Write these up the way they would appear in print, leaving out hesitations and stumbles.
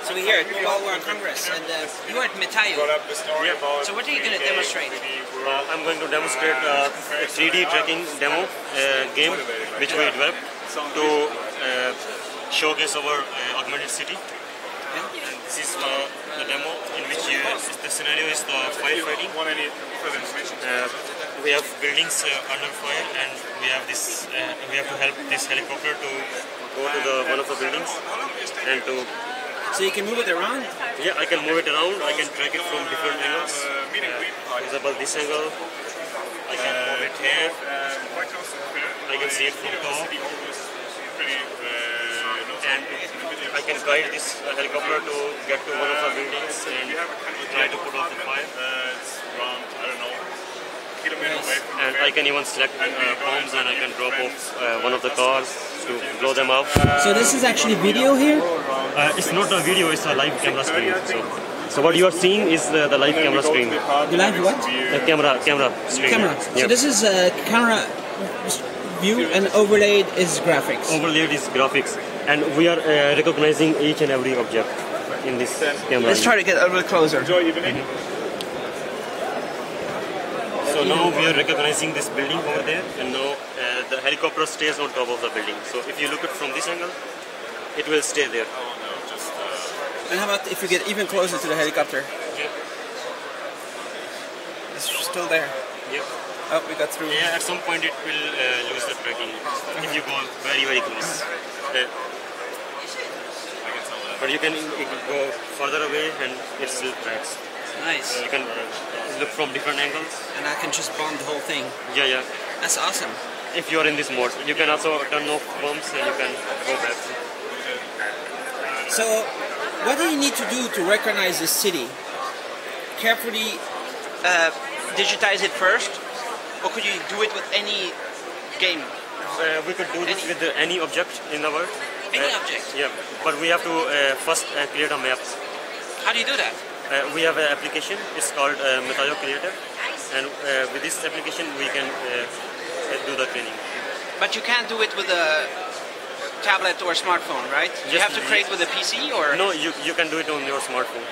So we're here at Mobile World Congress, and you are at Metaio. Yeah. So what are you going to demonstrate? I'm going to demonstrate a 3D tracking demo game which we developed to showcase our augmented city. And this is the demo in which the scenario is the firefighting. We have buildings under fire, and we have this. We have to help this helicopter to go to one of the buildings and to. So you can move it around? Yeah, I can move it around. I can track it from different angles. For example, this angle. I can move it here. I can see it from top. And I can guide this helicopter to get to one of the buildings and try to put out the fire. And I can even select bombs, and I can drop off one of the cars to blow them up. So this is actually video here? It's not a video, it's a live camera screen. So what you are seeing is the live camera screen. The live what? The camera screen. Camera. Yeah. So this is a camera view, and overlaid is graphics. Overlaid is graphics, and we are recognizing each and every object in this camera. Let's try to get a little closer. So now we are recognizing this building over there, and now the helicopter stays on top of the building. So if you look at from this angle, it will stay there. And how about if you get even closer to the helicopter? Yeah. It's still there. Yep. Oh, we got through. Yeah, at some point it will lose the tracking if you go very, very close. But you can go further away and it still tracks. Nice. You can look from different angles. And I can just bomb the whole thing. Yeah, yeah. That's awesome. If you are in this mode, you can also turn off bombs and you can go back. So, what do you need to do to recognize this city? Carefully digitize it first, or could you do it with any game? We could do this with any object in the world. Any object? Yeah, but we have to first create a map. How do you do that? We have an application, it's called Metaio Creator, and with this application we can do the training. But you can't do it with a tablet or smartphone, right? You have to create with a PC, or? No, you can do it on your smartphone.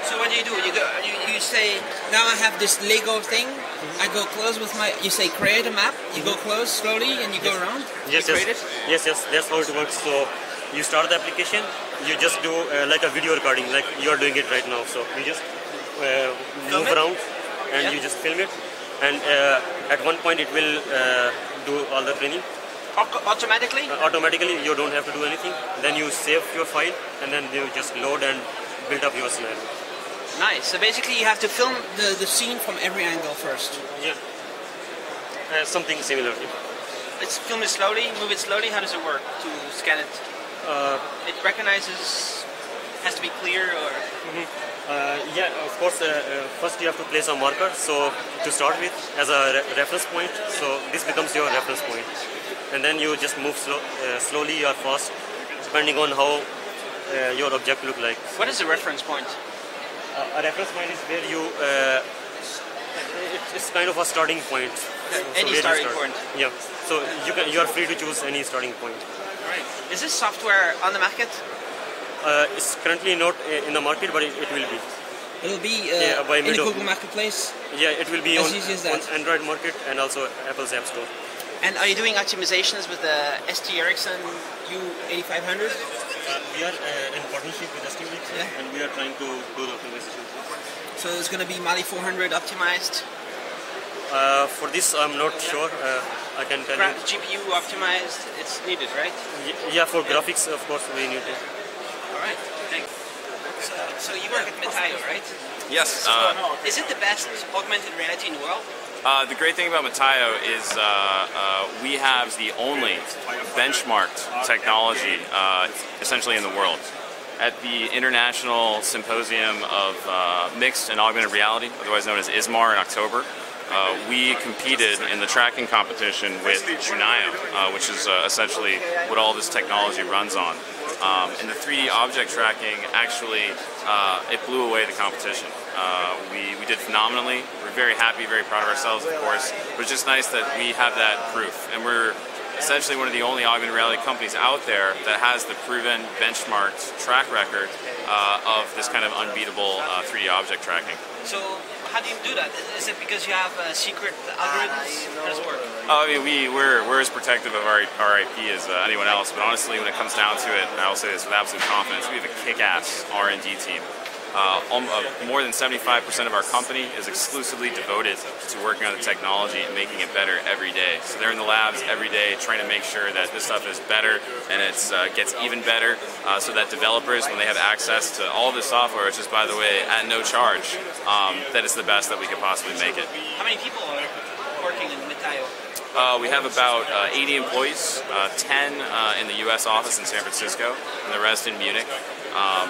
So what do? You say, now I have this Lego thing, I go close with my, you say create a map, you go close slowly and you go around? Yes, yes, that's how it works. So you start the application, you just do like a video recording, like you are doing it right now. So you just move around and you just film it, and at one point it will do all the training. Automatically? Automatically, you don't have to do anything. Then you save your file, and then you just load and build up your scenario. Nice. So basically you have to film the scene from every angle first. Yeah. Something similar. Let's film it slowly, move it slowly. How does it work to scan it? It recognizes, has to be clear, or? Yeah, of course. First you have to place a marker, so to start with, as a reference point. So this becomes your reference point, and then you just move slowly or fast, depending on how your object look like. What is a reference point? A reference point is where you. It's kind of a starting point. Any starting point. Yeah. So you are free to choose any starting point. Right. Is this software on the market? It's currently not in the market, but it will be. It will be in the Google Marketplace? Yeah, it will be on Android market and also Apple's App Store. And are you doing optimizations with the ST-Ericsson U8500? We are in partnership with ST-Ericsson, and we are trying to do the optimization. So it's going to be Mali 400 optimized? For this, I'm not sure. I can tell you. GPU optimized, it's needed, right? Yeah, for graphics, of course, we need it. All right, thanks. So you work at Metaio, right? Yes. Is it the best augmented reality in the world? The great thing about Metaio is we have the only benchmarked technology essentially in the world. At the International Symposium of Mixed and Augmented Reality, otherwise known as ISMAR, in October, we competed in the tracking competition with Metaio, which is essentially what all this technology runs on. And the 3D object tracking actually, it blew away the competition. We did phenomenally. We're very happy, very proud of ourselves, of course, but it's just nice that we have that proof. And we're essentially one of the only augmented reality companies out there that has the proven, benchmarked track record of this kind of unbeatable 3D object tracking. So how do you do that? Is it because you have secret algorithms? How does it work? I mean, we're as protective of our IP as anyone else, but honestly, when it comes down to it, and I will say this with absolute confidence, we have a kick-ass R&D team. More than 75% of our company is exclusively devoted to working on the technology and making it better every day. So they're in the labs every day trying to make sure that this stuff is better and it gets even better so that developers, when they have access to all this software, which is, by the way, at no charge, that it's the best that we could possibly make it. How many people are working in Metaio? We have about 80 employees, 10 in the U.S. office in San Francisco, and the rest in Munich.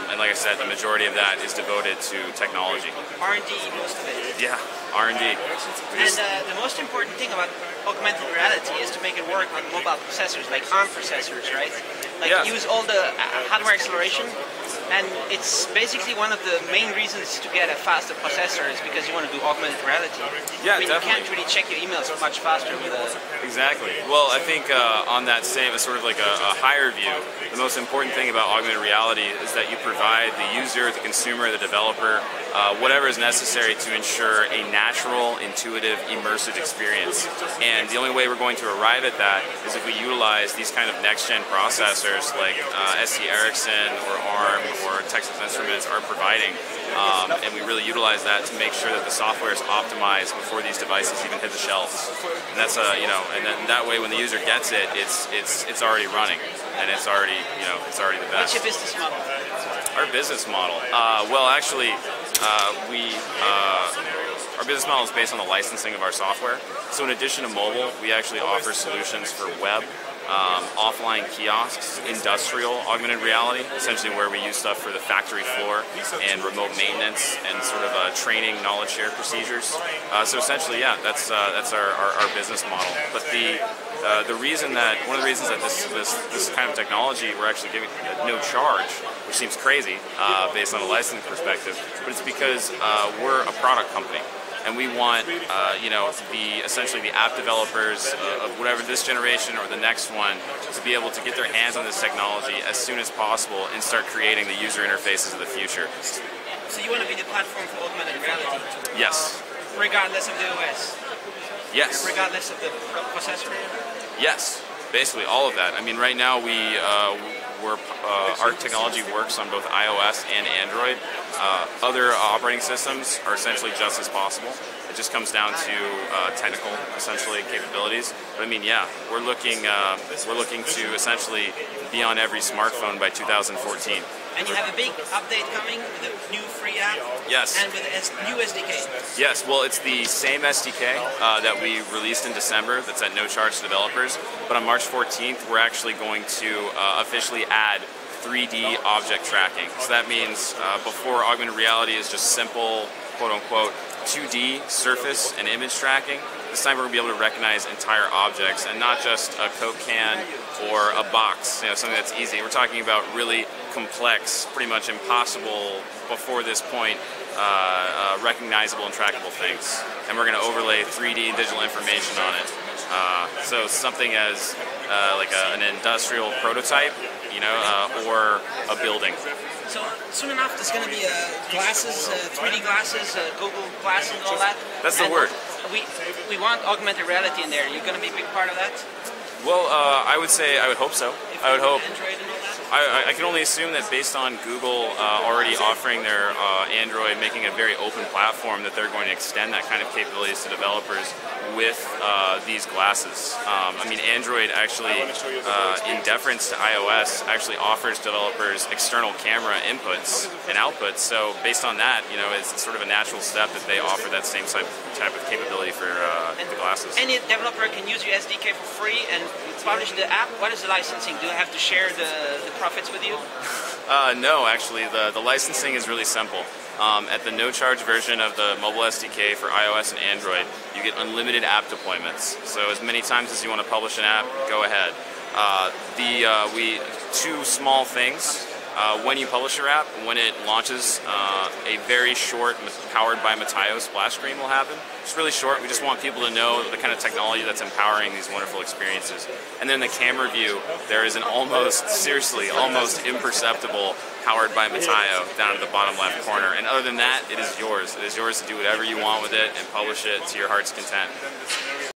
And like I said, the majority of that is devoted to technology. R&D, most of it. Yeah, R&D. And the most important thing about augmented reality is to make it work on mobile processors, like ARM processors, right? Like use all the hardware acceleration. And it's basically one of the main reasons to get a faster processor is because you want to do augmented reality. Yeah, I mean, definitely. you can't really check your emails much faster with a... Exactly. Well, I think on that same, sort of like a higher view, the most important thing about augmented reality is that you provide the user, the consumer, the developer, whatever is necessary to ensure a natural, intuitive, immersive experience. And the only way we're going to arrive at that is if we utilize these kind of next-gen processors like ST-Ericsson or ARM or Texas Instruments are providing, and we really utilize that to make sure that the software is optimized before these devices even hit the shelves. And that's and then that way when the user gets it, it's already running, and it's already it's already the best. What's your business model? Our business model, well, actually, our business model is based on the licensing of our software. So in addition to mobile, we actually offer solutions for web, offline kiosks, industrial augmented reality, essentially where we use stuff for the factory floor and remote maintenance and sort of training knowledge share procedures. So essentially, yeah, that's our business model. But one of the reasons that this kind of technology we're actually giving at no charge, which seems crazy based on a licensing perspective, but it's because we're a product company. And we want, essentially the app developers of whatever this generation or the next one to be able to get their hands on this technology as soon as possible and start creating the user interfaces of the future. So you want to be the platform for augmented reality? Yes. Regardless of the OS? Yes. Regardless of the processor? Yes. Basically all of that. I mean, right now our technology works on both iOS and Android. Other operating systems are essentially just as possible. It just comes down to technical, essentially, capabilities. But I mean, yeah, we're looking to essentially be on every smartphone by 2014. And you have a big update coming with a new free app? Yes. And with a new SDK? Yes, well, it's the same SDK that we released in December that's at no charge to developers. But on March 14th, we're actually going to officially add 3D object tracking. So that means before augmented reality is just simple, quote-unquote, 2D surface and image tracking, this time we're going to be able to recognize entire objects and not just a Coke can or a box, something that's easy. We're talking about really complex, pretty much impossible before this point, recognizable and trackable things. And we're going to overlay 3D digital information on it. So something as like an industrial prototype, or a building. So soon enough, there's going to be glasses, 3D glasses, Google Glass and all that. That's the word. We want augmented reality in there. You're going to be a big part of that? Well, I would hope so. I would hope. Android and all that? I can only assume that based on Google already offering their Android, making a very open platform, that they're going to extend that kind of capabilities to developers with these glasses. I mean, Android actually, in deference to iOS, actually offers developers external camera inputs and outputs. So based on that, it's sort of a natural step that they offer that same type of capability for the glasses. Any developer can use your SDK for free and publish the app. What is the licensing? Do you have to share the profits with you? No, actually, the licensing is really simple. At the no-charge version of the mobile SDK for iOS and Android, you get unlimited app deployments. So as many times as you want to publish an app, go ahead. Two small things. when you publish your app, when it launches, a very short, powered by Metaio splash screen will happen. It's really short. We just want people to know the kind of technology that's empowering these wonderful experiences. And then the camera view, there is an almost, seriously, almost imperceptible powered by Metaio down at the bottom left corner. And other than that, it is yours. It is yours to do whatever you want with it and publish it to your heart's content.